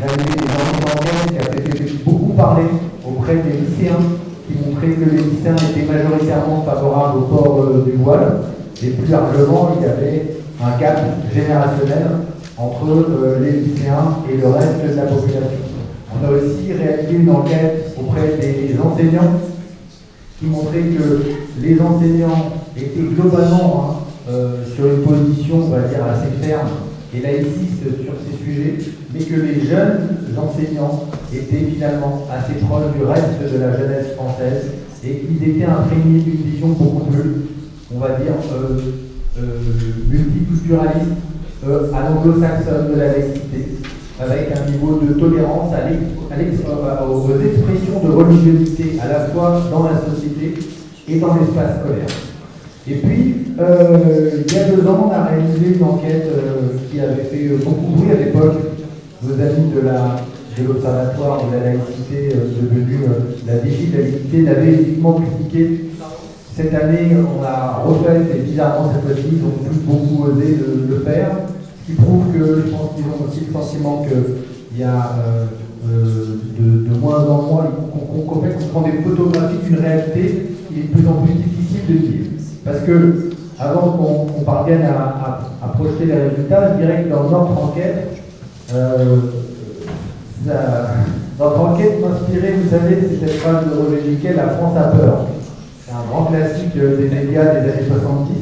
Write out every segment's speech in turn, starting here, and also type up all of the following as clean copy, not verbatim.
réalisé des enquêtes qui avaient fait beaucoup parler auprès des lycéens, qui montraient que les lycéens étaient majoritairement favorables au port du voile, et plus largement, il y avait un gap générationnel entre les lycéens et le reste de la population. On a aussi réalisé une enquête auprès des enseignants qui montrait que les enseignants étaient globalement sur une position, on va dire, assez ferme et laïciste sur ces sujets, mais que les jeunes enseignants étaient finalement assez proches du reste de la jeunesse française et qu'ils étaient imprégnés d'une vision beaucoup plus, on va dire, multiculturaliste à l'anglo-saxonne de la laïcité, avec un niveau de tolérance aux expressions de religiosité à la fois dans la société et dans l'espace scolaire. Et puis, il y a 2 ans, on a réalisé une enquête qui avait fait beaucoup de bruit à l'époque. Nos amis de l'Observatoire de la laïcité, devenu la DG de la laïcité, l'avaient évidemment critiqué. Cette année, on a refait, et bizarrement cette fois-ci, ils ont plus beaucoup osé le faire. Ce qui prouve que, je pense qu'ils ont aussi le sentiment qu'il y a de moins en moins, qu'en fait, on prend des photographies d'une réalité qui est de plus en plus difficile de dire. Parce que, avant qu'on parvienne à projeter les résultats, je dirais que dans notre enquête, notre enquête m'inspirait, vous savez, c'est cette phrase de Roger Duquet, la France a peur. C'est un grand classique des médias des années 70.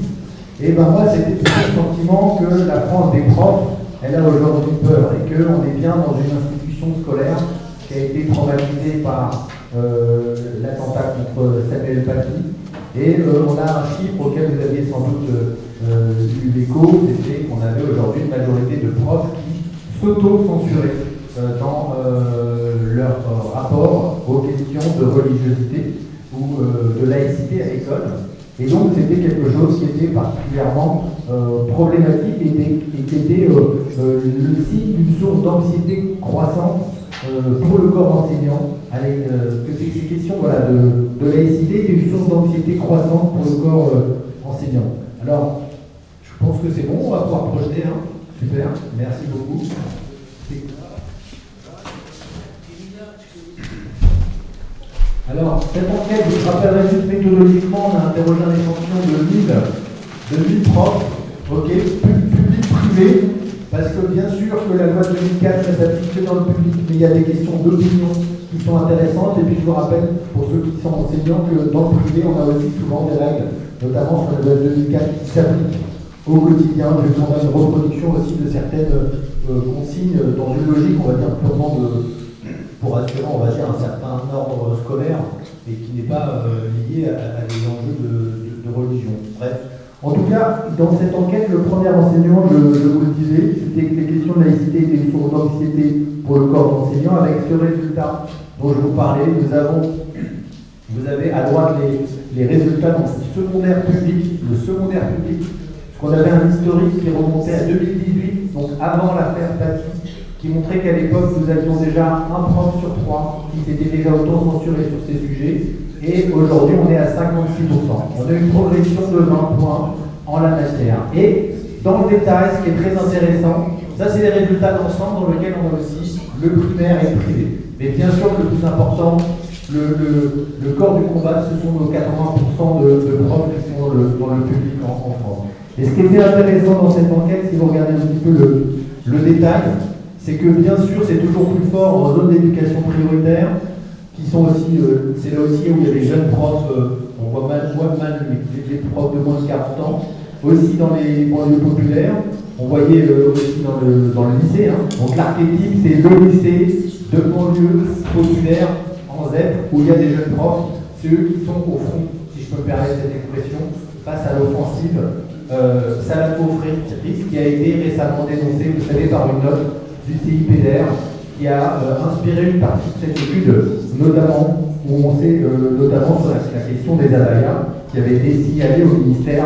Et ben moi, c'était tout le sentiment que la France des profs, elle a aujourd'hui peur et qu'on est bien dans une institution scolaire qui a été traumatisée par l'attentat contre Samuel Paty. Et on a un chiffre auquel vous aviez sans doute eu l'écho, c'était qu'on avait aujourd'hui une majorité de profs qui s'auto-censuraient dans leur rapport aux questions de religiosité ou de laïcité à l'école. Et donc c'était quelque chose qui était particulièrement problématique et qui était le signe d'une source d'anxiété croissante pour le corps enseignant, que ces questions de laïcité étaient une source d'anxiété croissante pour le corps enseignant. Alors, je pense que c'est bon, on va pouvoir projeter. Super, merci beaucoup. Alors, cette enquête, je vous rappellerai juste méthodologiquement, on a interrogé un échantillon de 1000 profs, public-privé, parce que bien sûr que la loi de 2004 ne s'applique que dans le public, mais il y a des questions d'opinion qui sont intéressantes, et puis je vous rappelle, pour ceux qui sont enseignants, que dans le privé, on a aussi souvent des règles, notamment sur la loi de 2004, qui s'appliquent au quotidien, on a une reproduction aussi de certaines consignes dans une logique, on va dire, purement pour assurer, on va dire, un certain ordre scolaire et qui n'est pas lié à des enjeux de religion. Bref. En tout cas, dans cette enquête, le premier enseignement, je vous le disais, c'était que les questions de laïcité étaient une source d'anxiété pour le corps d'enseignants. Avec ce résultat dont je vous parlais, vous avez à droite les résultats dans le secondaire public, parce qu'on avait un historique qui remontait à 2018, donc avant l'affaire Paty, qui montrait qu'à l'époque, nous avions déjà un prof sur 3 qui s'était déjà auto-censuré sur ces sujets, et aujourd'hui, on est à 56%. On a une progression de 20 points en la matière. Et dans le détail, ce qui est très intéressant, ça c'est les résultats d'ensemble dans lesquels on a aussi le primaire et le privé. Mais bien sûr, le plus important, le corps du combat, ce sont nos 80% de profs qui sont dans le public en France. Et ce qui était intéressant dans cette enquête, si vous regardez un petit peu le détail, c'est que bien sûr c'est toujours plus fort en zone d'éducation prioritaire, qui sont aussi, c'est là aussi où il y a les jeunes profs, on voit mal les profs de moins de 40 ans, aussi dans les banlieues populaires, on voyait aussi dans le lycée, donc l'archétype c'est le lycée de banlieue populaire en ZEP, où il y a des jeunes profs, c'est eux qui sont au front, si je peux me permettre cette expression, face à l'offensive salafo-frériste qui a été récemment dénoncée, vous savez, par une note du CIPDR qui a inspiré une partie de cette étude, notamment où on sait notamment sur la question des abayas qui avait été signalée au ministère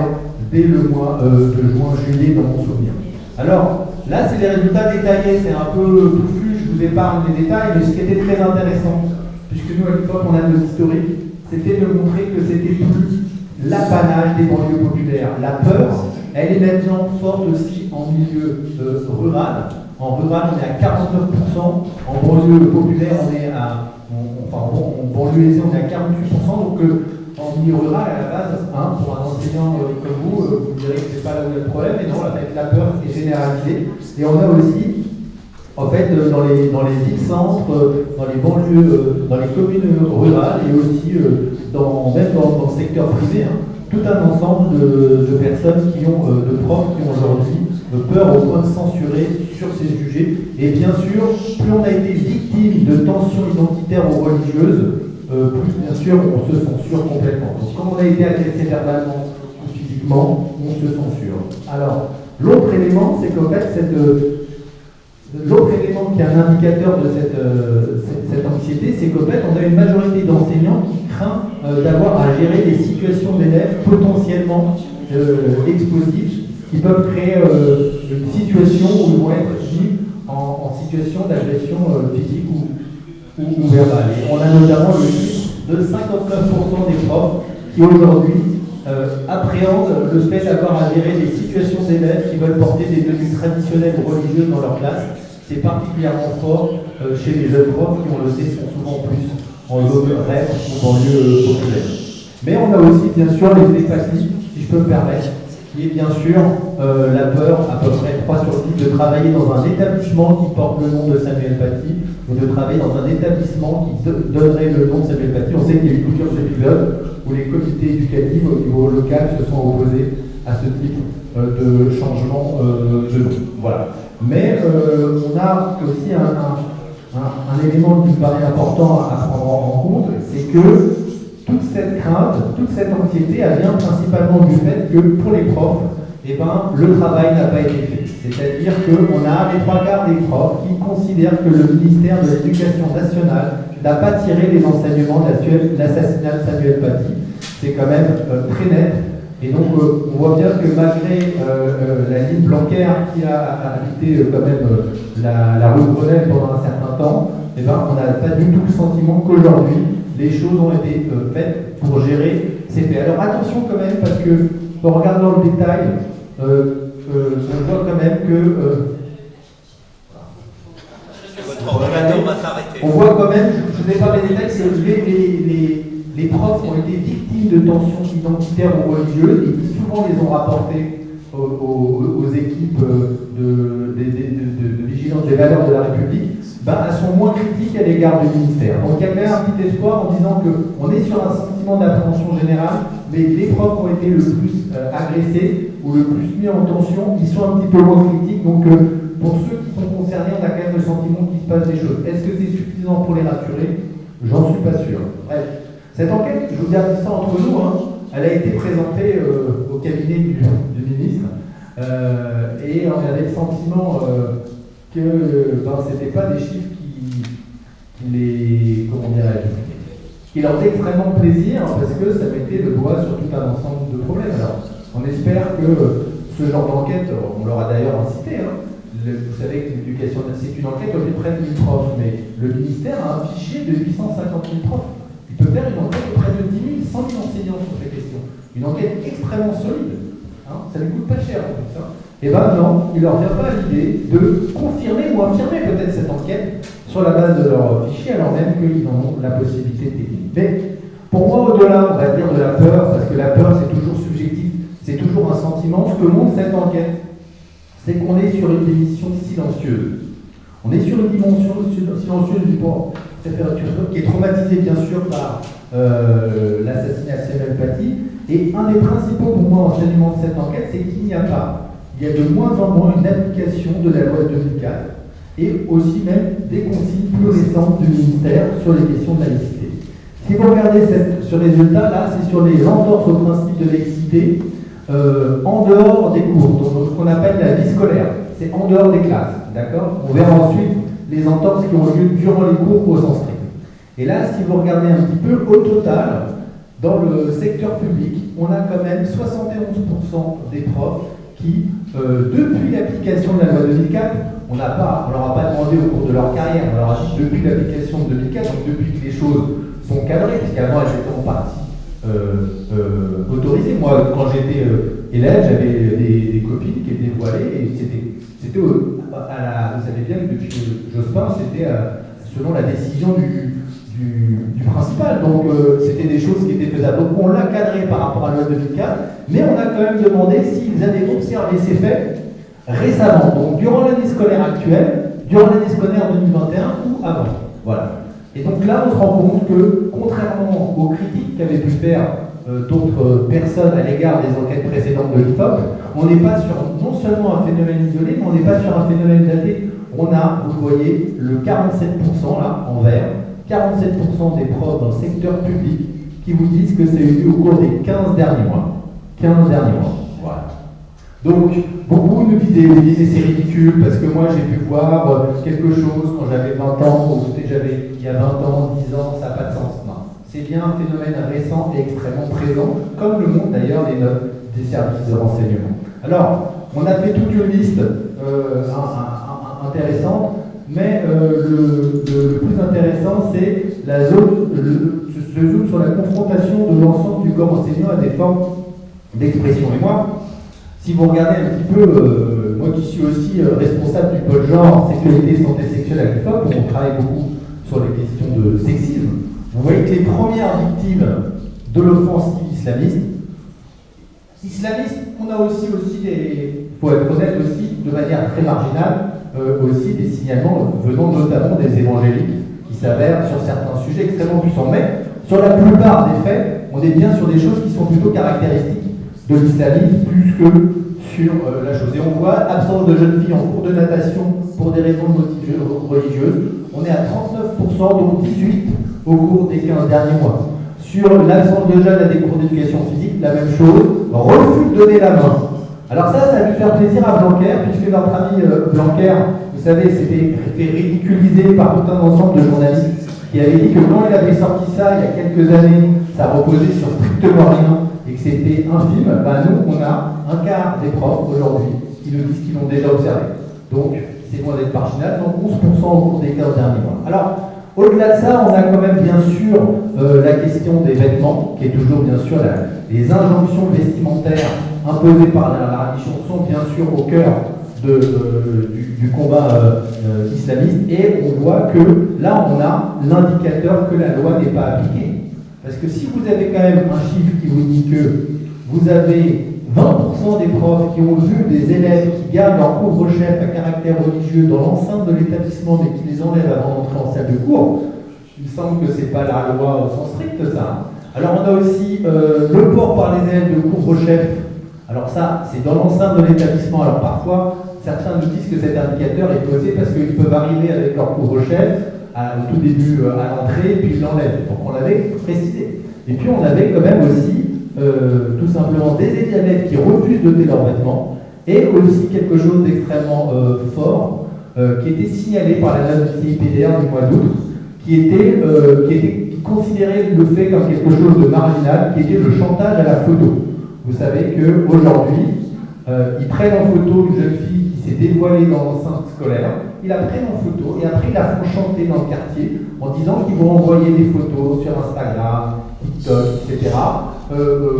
dès le mois de juin-juillet dans mon souvenir. Alors là c'est les résultats détaillés, c'est un peu touffu, je vous épargne les détails, mais ce qui était très intéressant, puisque nous à l'époque on a de l'historique, c'était de montrer que c'était plus l'apanage des banlieues populaires. La peur, elle est maintenant forte aussi en milieu rural, En rural, on est à 49%. En banlieue populaire, on est à. En banlieue aisée, on est à 48%. Donc, en milieu rural, à la base, pour un enseignant comme vous direz que c'est pas là où il y a le problème, mais non, avec la peur qui est généralisée. Et on a aussi, en fait, dans les villes-centres, dans les banlieues, dans les communes rurales et aussi même dans le secteur privé, tout un ensemble de personnes de profs qui ont aujourd'hui peur au point de censurer sur ces sujets. Et bien sûr, plus on a été victime de tensions identitaires ou religieuses, plus bien sûr on se censure complètement. Donc quand on a été agressé verbalement ou physiquement, on se censure. Alors, l'autre élément, c'est qu'en fait, l'autre élément qui est un indicateur de cette anxiété, c'est qu'en fait, on a une majorité d'enseignants qui craint d'avoir à gérer des situations d'élèves potentiellement explosives, qui peuvent créer une situation où ils vont être mis en situation d'agression physique ou verbale. Et on a notamment le chiffre de 59% des profs qui aujourd'hui appréhendent le fait d'avoir à gérer des situations d'élèves qui veulent porter des tenues traditionnelles ou religieuses dans leur classe. C'est particulièrement fort chez les jeunes profs qui, on le sait, sont souvent plus en zone REP ou en lieu populaire. Mais on a aussi, bien sûr, les passifs, si je peux me permettre, qui est bien sûr la peur, à peu près 3 sur 10, de travailler dans un établissement qui porte le nom de Samuel Paty, ou de travailler dans un établissement qui donnerait le nom de Samuel Paty. On sait qu'il y a eu plusieurs épisodes où les comités éducatifs au niveau local se sont opposés à ce type de changement de nom. Voilà. Mais on a aussi un élément qui me paraît important à prendre en compte, c'est que toute cette crainte, toute cette anxiété, elle vient principalement du fait que pour les profs, le travail n'a pas été fait. C'est-à-dire qu'on a les 3/4 des profs qui considèrent que le ministère de l'Éducation nationale n'a pas tiré les enseignements de l'assassinat de Samuel Paty. C'est quand même très net. Et donc, on voit bien que malgré la ligne Blanquer qui a habité quand même la rue Grenelle pendant un certain temps, on n'a pas du tout le sentiment qu'aujourd'hui, les choses ont été faites pour gérer ces faits. Alors attention quand même, parce que en regardant le détail, on voit quand même que... on voit quand même, je vous ai parlé des détails, que les profs ont été victimes de tensions identitaires ou religieuses et qui souvent les ont rapportées aux équipes de vigilance des valeurs de la République. Elles sont moins critiques à l'égard du ministère. Donc il y a quand même un petit espoir en disant qu'on est sur un sentiment d'appréhension générale, mais les profs qui ont été le plus agressés ou le plus mis en tension, ils sont un petit peu moins critiques. Donc pour ceux qui sont concernés, on a quand même le sentiment qu'il se passe des choses. Est-ce que c'est suffisant pour les rassurer? J'en suis pas sûr. Bref, cette enquête, je vous garde ça entre nous, elle a été présentée au cabinet du ministre et on avait le sentiment que ce n'étaient pas des chiffres qui leur faisaient extrêmement plaisir parce que ça mettait le doigt sur tout un ensemble de problèmes. Alors, on espère que ce genre d'enquête, on leur a d'ailleurs incité, vous savez que l'éducation, c'est une enquête auprès de 1000 profs, mais le ministère a un fichier de 850 000 profs. Il peut faire une enquête auprès de 10 000, 100 000 enseignants sur ces questions. Une enquête extrêmement solide. Ça ne coûte pas cher en plus. Et non, il ne leur vient pas l'idée de confirmer ou infirmer peut-être cette enquête sur la base de leur fichier, alors même qu'ils en ont la possibilité technique. Mais pour moi, au-delà, on va dire de la peur, parce que la peur c'est toujours subjectif, c'est toujours un sentiment, ce que montre cette enquête, c'est qu'on est sur une dimension silencieuse. On est sur une dimension silencieuse du port qui est traumatisé bien sûr par l'assassinat de Samuel Paty. Et un des principaux pour moi enseignements de cette enquête, c'est qu'il n'y a pas, il y a de moins en moins une application de la loi de 2004 et aussi même des consignes plus récentes du ministère sur les questions de laïcité. Si vous regardez ce résultat-là, c'est sur les entorses au principe de laïcité en dehors des cours, donc ce qu'on appelle la vie scolaire. C'est en dehors des classes, d'accord? On verra ensuite les entorses qui ont lieu durant les cours au sens strict. Et là, si vous regardez un petit peu, au total, dans le secteur public, on a quand même 71% des profs qui, depuis l'application de la loi 2004, on leur a pas demandé au cours de leur carrière, on leur a dit depuis l'application de 2004, donc depuis que les choses sont cadrées, puisqu'avant elles étaient en partie autorisées. Moi, quand j'étais élève, j'avais des copines qui étaient voilées et c'était vous savez bien que depuis Jospin, c'était selon la décision du principal. Donc c'était des choses qui étaient faisables. Donc on l'a cadré par rapport à la loi 2004, mais on a quand même demandé s'ils avaient observé ces faits récemment, donc durant l'année scolaire actuelle, durant l'année scolaire 2021 ou avant. Voilà. Et donc là, on se rend compte que, contrairement aux critiques qu'avaient pu faire d'autres personnes à l'égard des enquêtes précédentes de l'IFOP, on n'est pas sur non seulement un phénomène isolé, mais on n'est pas sur un phénomène daté. On a, vous voyez, le 47% là, en vert, 47% des profs dans le secteur public qui vous disent que ça a eu lieu au cours des 15 derniers mois. 15 derniers mois. Voilà. Donc, beaucoup nous disaient, oui, mais c'est ridicule, parce que moi j'ai pu voir quelque chose quand j'avais 20 ans, ou j'avais il y a 20 ans, 10 ans, ça n'a pas de sens. Non. C'est bien un phénomène récent et extrêmement présent, comme le montrent d'ailleurs les notes des services de renseignement. Alors, on a fait toute une liste intéressante, mais le plus intéressant, c'est la zone, ce zoom sur la confrontation de l'ensemble du corps enseignant à des formes d'expression. Et moi, si vous regardez un petit peu, moi qui suis aussi responsable du pôle genre, sexualité et santé sexuelle à l'IFOP, où on travaille beaucoup sur les questions de sexisme, vous voyez que les premières victimes de l'offensive islamiste, on a aussi des, il faut être honnête aussi, de manière très marginale, aussi des signalements venant notamment des évangéliques qui s'avèrent sur certains sujets extrêmement puissants. Mais sur la plupart des faits, on est bien sur des choses qui sont plutôt caractéristiques de l'islamisme plus que sur la chose. Et on voit absence de jeunes filles en cours de natation pour des raisons religieuses. On est à 39%, dont 18% au cours des 15 derniers mois. Sur l'absence de jeunes à des cours d'éducation physique, la même chose. Refus de donner la main. Alors ça a dû faire plaisir à Blanquer, puisque notre ami Blanquer, vous savez, s'était fait ridiculiser par tout un ensemble de journalistes qui avaient dit que quand il avait sorti ça il y a quelques années, ça reposait sur strictement rien et que c'était infime. Ben nous, on a un quart des profs aujourd'hui qui nous disent qu'ils l'ont déjà observé. Donc, c'est loin d'être marginal, donc 11% au cours des 15 derniers mois. Alors, au-delà de ça, on a quand même bien sûr la question des vêtements, qui est toujours bien sûr les injonctions vestimentaires imposées par la religion sont bien sûr au cœur du combat islamiste, et on voit que là on a l'indicateur que la loi n'est pas appliquée. Parce que si vous avez quand même un chiffre qui vous dit que vous avez 20% des profs qui ont vu des élèves qui gardent leur couvre-chef à caractère religieux dans l'enceinte de l'établissement mais qui les enlèvent avant d'entrer en salle de cours, il me semble que ce n'est pas la loi au sens strict ça. Alors on a aussi le port par les élèves de couvre-chef. Alors ça, c'est dans l'enceinte de l'établissement. Alors parfois, certains nous disent que cet indicateur est posé parce qu'ils peuvent arriver avec leur couvre-chef au tout début à l'entrée, et puis ils l'enlèvent. Donc on l'avait précisé. Et puis on avait quand même aussi tout simplement des élèves qui refusent de donner leurs vêtements, et aussi quelque chose d'extrêmement fort qui était signalé par la note du CIPDR du mois d'août, qui considérait le fait comme quelque chose de marginal, qui était le chantage à la photo. Vous savez qu'aujourd'hui, ils prennent en photo une jeune fille qui s'est dévoilée dans l'enceinte scolaire, ils la prennent en photo et après ils la font chanter dans le quartier en disant qu'ils vont envoyer des photos sur Instagram, TikTok, etc.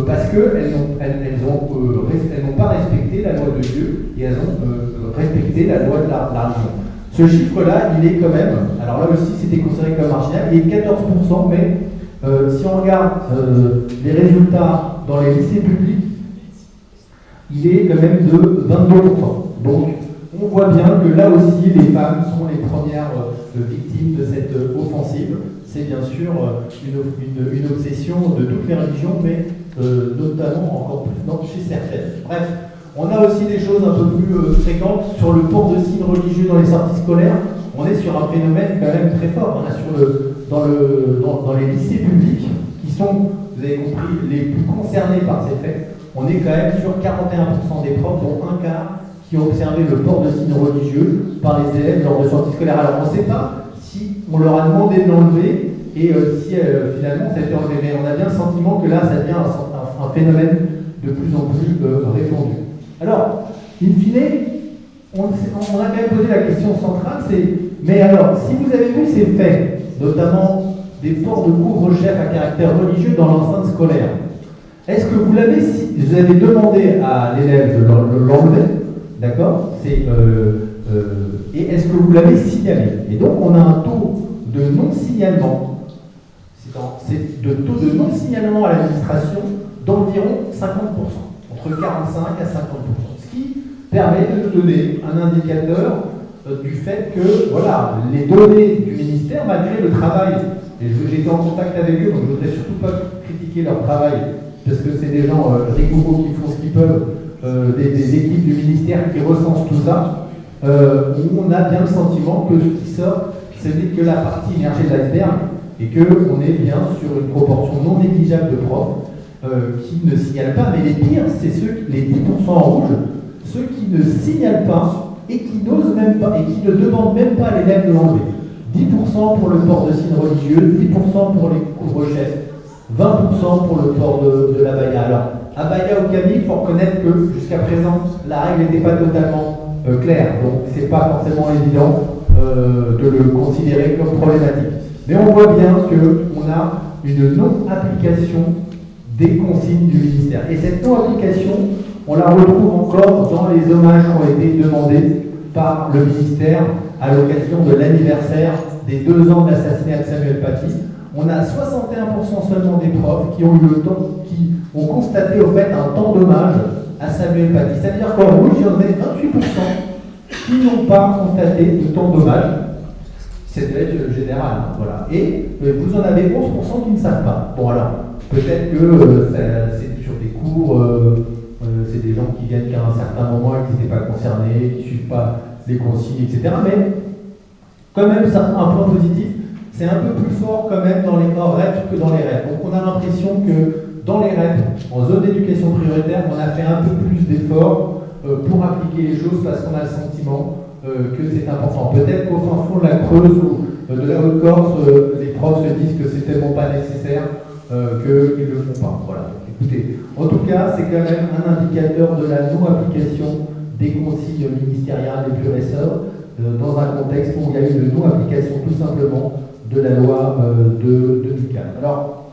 Parce qu'elles n'ont pas respecté la loi de Dieu et elles ont respecté la loi de la religion. Ce chiffre-là, il est quand même, alors là aussi c'était considéré comme marginal, il est de 14%, mais si on regarde les résultats dans les lycées publics, il est quand même de 22%. Donc, on voit bien que là aussi, les femmes sont les premières victimes de cette offensive. C'est bien sûr une obsession de toutes les religions, mais notamment encore plus chez certaines. Bref, on a aussi des choses un peu plus fréquentes sur le port de signes religieux dans les sorties scolaires. On est sur un phénomène quand même très fort. On a dans les lycées publics, qui sont, vous avez compris, les plus concernés par ces faits, on est quand même sur 41% des profs, dont un quart, qui ont observé le port de signes religieux par les élèves lors de sorties scolaires. Alors on ne sait pas si on leur a demandé de l'enlever et si finalement ça a été enlevé. Mais on a bien le sentiment que là, ça devient un phénomène de plus en plus répandu. Alors, in fine, on a quand même posé la question centrale, c'est, mais alors, si vous avez vu ces faits, notamment des ports de couvre-chef à caractère religieux dans l'enceinte scolaire, est-ce que vous avez demandé à l'élève de l'enlever? D'accord? C'est et est-ce que vous l'avez signalé? Et donc on a un taux de non-signalement, de taux de non-signalement à l'administration d'environ 50%, entre 45 à 50%, ce qui permet de nous donner un indicateur du fait que voilà, les données du ministère, malgré le travail, et j'ai été en contact avec eux, donc je ne voudrais surtout pas critiquer leur travail, parce que c'est des gens rigoureux qui font ce qu'ils peuvent, des équipes du ministère qui recensent tout ça, où on a bien le sentiment que ce qui sort, ce n'est que la partie émergée de l'iceberg, et qu'on est bien sur une proportion non négligeable de profs qui ne signalent pas, mais les pires, c'est les 10% en rouge, ceux qui ne signalent pas et qui n'osent même pas, et qui ne demandent même pas à l'élève de l'enlever. 10% pour le port de signes religieux, 10% pour les couvre-chefs, 20% pour le port de l'abaya. Alors, abaya ou camille, il faut reconnaître que jusqu'à présent, la règle n'était pas totalement claire, donc c'est pas forcément évident de le considérer comme problématique. Mais on voit bien qu'on a une non-application des consignes du ministère. Et cette non-application, on la retrouve encore dans les hommages qui ont été demandés par le ministère à l'occasion de l'anniversaire des 2 ans de l'assassinat de Samuel Paty. On a 61% seulement des profs qui ont eu le temps, qui ont constaté au fait un temps d'hommage à Samuel Paty. C'est-à-dire qu'en rouge, il y en a 28% qui n'ont pas constaté de temps d'hommage. C'est de l'être général, hein, voilà. Et vous en avez 11% qui ne savent pas. Bon alors, peut-être que c'est sur des cours, c'est des gens qui viennent qu'à un certain moment et qui n'étaient pas concernés, qui ne suivent pas les consignes, etc. Mais quand même, ça a un point positif, c'est un peu plus fort quand même dans les hors REP que dans les REP. Donc on a l'impression que dans les REP, en zone d'éducation prioritaire, on a fait un peu plus d'efforts pour appliquer les choses parce qu'on a le sentiment que c'est important. Peut-être qu'au fin fond de la Creuse ou de la Haute-Corse, les profs se disent que c'est tellement pas nécessaire qu'ils ne le font pas. Voilà. Écoutez, en tout cas, c'est quand même un indicateur de la non-application des consignes ministérielles les plus récentes dans un contexte où il y a eu une non-application tout simplement de la loi de Ducal. Alors,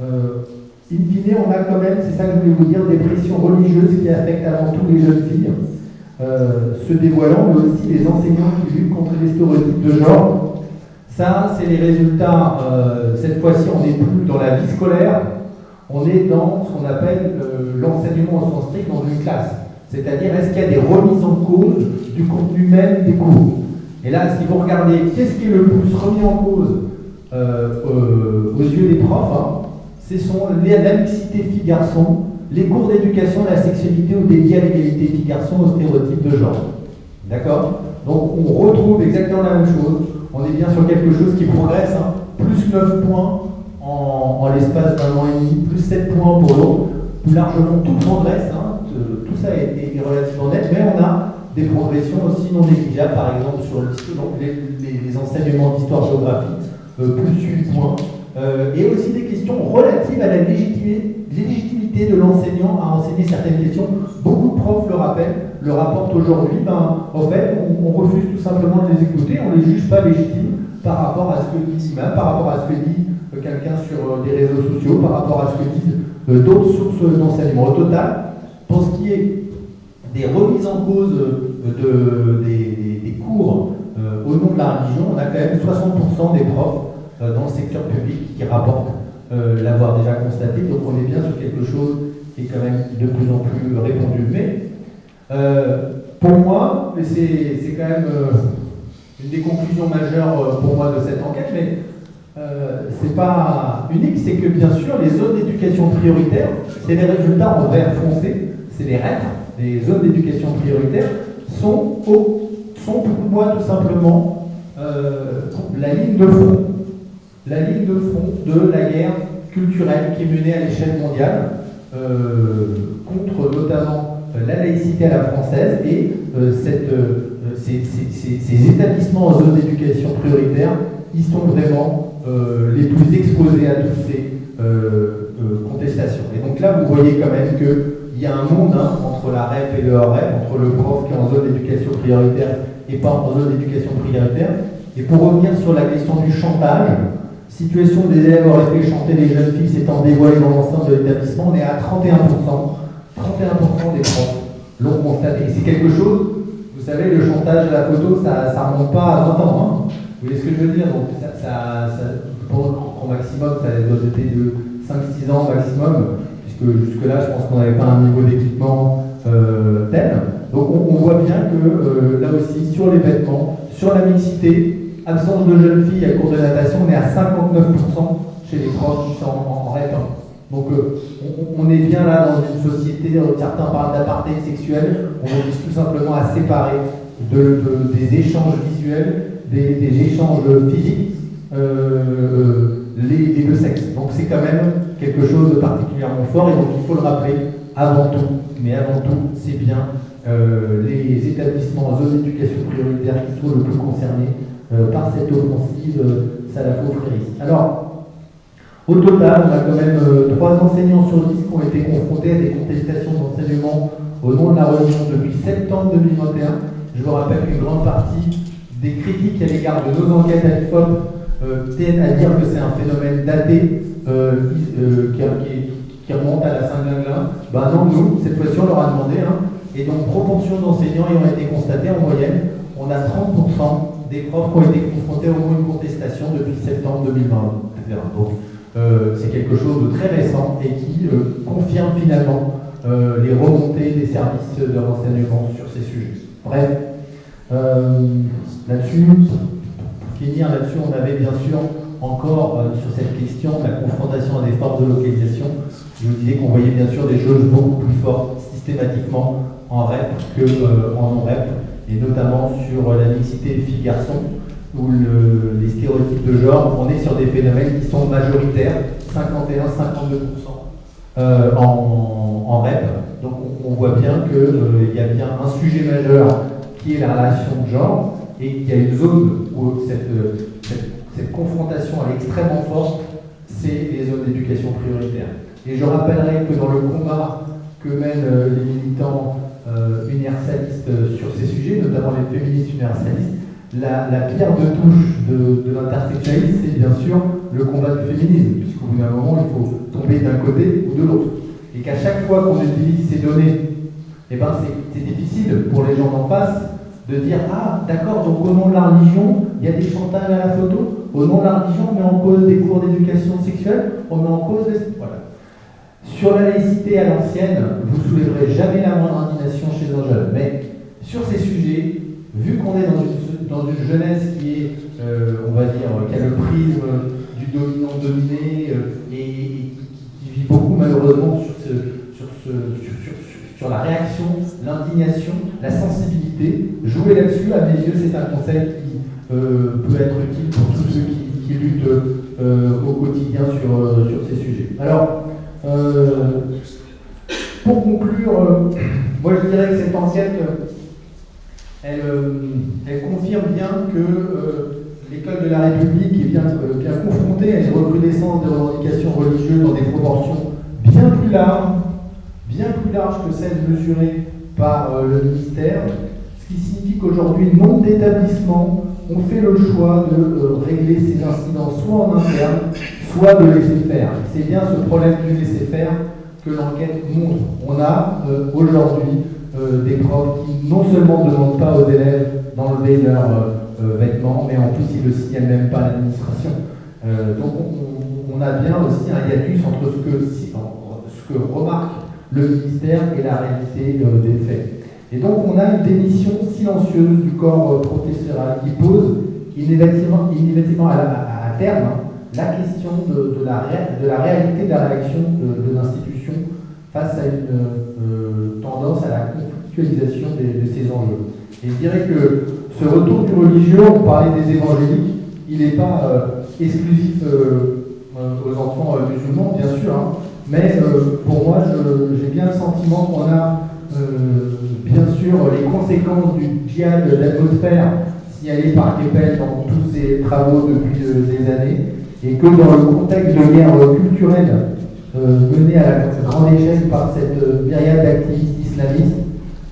in fine, on a quand même, c'est ça que je voulais vous dire, des pressions religieuses qui affectent avant tout les jeunes filles, se dévoilant, mais aussi les enseignants qui luttent contre les stéréotypes de genre. Ça, c'est les résultats. Cette fois-ci, on n'est plus dans la vie scolaire, on est dans ce qu'on appelle l'enseignement au sens strict dans une classe. C'est-à-dire, est-ce qu'il y a des remises en cause du contenu même des cours? Et là, si vous regardez, qu'est-ce qui est le plus remis en cause aux yeux des profs, hein, ce sont la mixité filles-garçons, les cours d'éducation à la sexualité ou dédiés à l'égalité filles-garçons aux stéréotypes de genre. D'accord? Donc, on retrouve exactement la même chose. On est bien sur quelque chose qui progresse, hein, plus 9 points en l'espace d'un an et demi, plus 7 points pour l'autre. Plus largement, tout progresse, hein, tout ça est relativement net, mais on a des progressions aussi non négligeables, par exemple sur les enseignements d'histoire-géographie, plus 8 points, et aussi des questions relatives à la légitimité de l'enseignant à enseigner certaines questions. Beaucoup de profs le rapportent aujourd'hui, en fait, on refuse tout simplement de les écouter, on ne les juge pas légitimes par rapport à ce que dit l'imam, par rapport à ce que dit quelqu'un sur des réseaux sociaux, par rapport à ce que disent d'autres sources d'enseignement. Au total, pour ce qui est des remises en cause des cours au nom de la religion, on a quand même 60% des profs dans le secteur public qui rapportent l'avoir déjà constaté, donc on est bien sur quelque chose qui est quand même de plus en plus répandu. Mais pour moi, c'est quand même une des conclusions majeures pour moi de cette enquête, mais c'est pas unique, c'est que bien sûr les zones d'éducation prioritaire, c'est les résultats en vert foncé, c'est les REP, les zones d'éducation prioritaire, sont pour moi tout simplement la ligne de front. La ligne de front de la guerre culturelle qui est menée à l'échelle mondiale contre notamment la laïcité à la française et ces établissements en zone d'éducation prioritaire, ils sont vraiment les plus exposés à toutes ces contestations. Et donc là, vous voyez quand même qu'il y a un monde entre la REP et le hors REP, entre le prof qui est en zone d'éducation prioritaire et pas en zone d'éducation prioritaire. Et pour revenir sur la question du chantage, situation des élèves auraient fait chanter les jeunes filles s'étant dévoilées dans l'enceinte de l'établissement, on est à 31%. 31% des profs l'ont constaté. C'est quelque chose, Vous savez, le chantage à la photo, ça remonte pas à 20 ans. Hein. Vous voyez ce que je veux dire? Donc, pour le maximum, ça doit être de 5-6 ans maximum, puisque jusque-là, je pense qu'on n'avait pas un niveau d'équipement tel. Donc, on voit bien que là aussi, sur les vêtements, sur la mixité, absence de jeunes filles à cours de natation, on est à 59% chez les profs qui sont en REP. Donc on est bien là dans une société, certains parlent d'apartheid sexuel, on vise tout simplement à séparer des échanges visuels, des échanges physiques, les deux sexes. Donc c'est quand même quelque chose de particulièrement fort et donc il faut le rappeler avant tout, mais avant tout c'est bien les établissements en zone d'éducation prioritaire qui sont le plus concernés par cette offensive salafo-frériste. Alors, au total, on a quand même 3 enseignants sur 10 qui ont été confrontés à des contestations d'enseignement au nom de la religion depuis septembre 2021. Je vous rappelle qu'une grande partie des critiques à l'égard de nos enquêtes à l'IFOP tiennent à dire que c'est un phénomène daté qui remonte à la Saint-Glinglin. Ben non, nous, cette fois-ci, on leur a demandé, et donc proportion d'enseignants ayant été constatée en moyenne, on a 30% des profs qui ont été confrontés au moins une contestation depuis septembre 2020, etc. Donc, c'est quelque chose de très récent et qui confirme finalement les remontées des services de renseignement sur ces sujets. Bref, là-dessus, pour finir là-dessus, on avait bien sûr encore sur cette question de la confrontation à des forces de localisation. Je vous disais qu'on voyait bien sûr des choses beaucoup plus fortes systématiquement en REP qu'en non-REP, et notamment sur la mixité filles-garçons, où les stéréotypes de genre, on est sur des phénomènes qui sont majoritaires, 51-52% en REP. Donc on voit bien qu'il y a bien un sujet majeur qui est la relation de genre, et qu'il y a une zone où cette confrontation elle est extrêmement forte, c'est les zones d'éducation prioritaire. Et je rappellerai que dans le combat que mènent les militants universalistes sur ces sujets, notamment les féministes universalistes, la pierre de touche de l'intersexualisme, c'est bien sûr le combat du féminisme, puisqu'au bout d'un moment, il faut tomber d'un côté ou de l'autre. Et qu'à chaque fois qu'on utilise ces données, eh ben c'est difficile pour les gens d'en face de dire « Ah, d'accord, donc au nom de la religion, il y a des chantages à la photo, au nom de la religion, on met en cause des cours d'éducation sexuelle, on met en cause les... » Voilà. Sur la laïcité à l'ancienne, vous ne soulèverez jamais la moindre indignation chez un jeune. Mais sur ces sujets, vu qu'on est dans une jeunesse qui est, on va dire, qui a le prisme du dominant-dominé et qui vit beaucoup malheureusement sur la réaction, l'indignation, la sensibilité, jouer là-dessus, à mes yeux, c'est un conseil qui peut être utile pour tous ceux qui luttent au quotidien sur ces sujets. Alors, pour conclure, moi je dirais que cette enquête, elle confirme bien que l'école de la République est bien confrontée à une recrudescence des revendications religieuses dans des proportions bien plus larges que celles mesurées par le ministère, ce qui signifie qu'aujourd'hui, nombre d'établissements ont fait le choix de régler ces incidents soit en interne, soit de laisser faire. C'est bien ce problème du laisser faire que l'enquête montre. On a aujourd'hui des profs qui non seulement ne demandent pas aux élèves d'enlever leurs vêtements, mais en plus ils ne le signalent même pas à l'administration. Donc on a bien aussi un hiatus entre ce que remarque le ministère et la réalité des faits. Et donc on a une démission silencieuse du corps professoral qui pose inévitablement à terme la question de la réalité de la réaction de l'institution face à une tendance à la conflictualisation de ces enjeux. Et je dirais que ce retour du religieux, on parlait des évangéliques, il n'est pas exclusif aux enfants musulmans, bien sûr, mais pour moi, j'ai bien le sentiment qu'on a bien sûr les conséquences du djihad d'atmosphère signalé par Keppel dans tous ses travaux depuis des années, et que dans le contexte de guerre culturelle menée à la grande échelle par cette myriade d'activistes islamistes,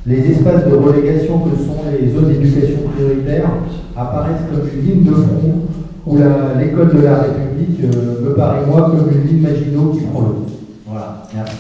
les espaces de relégation que sont les zones d'éducation prioritaire apparaissent comme une ligne de front où l'école de la République me paraît moi comme une ligne Maginot qui prend l'eau. Voilà, merci.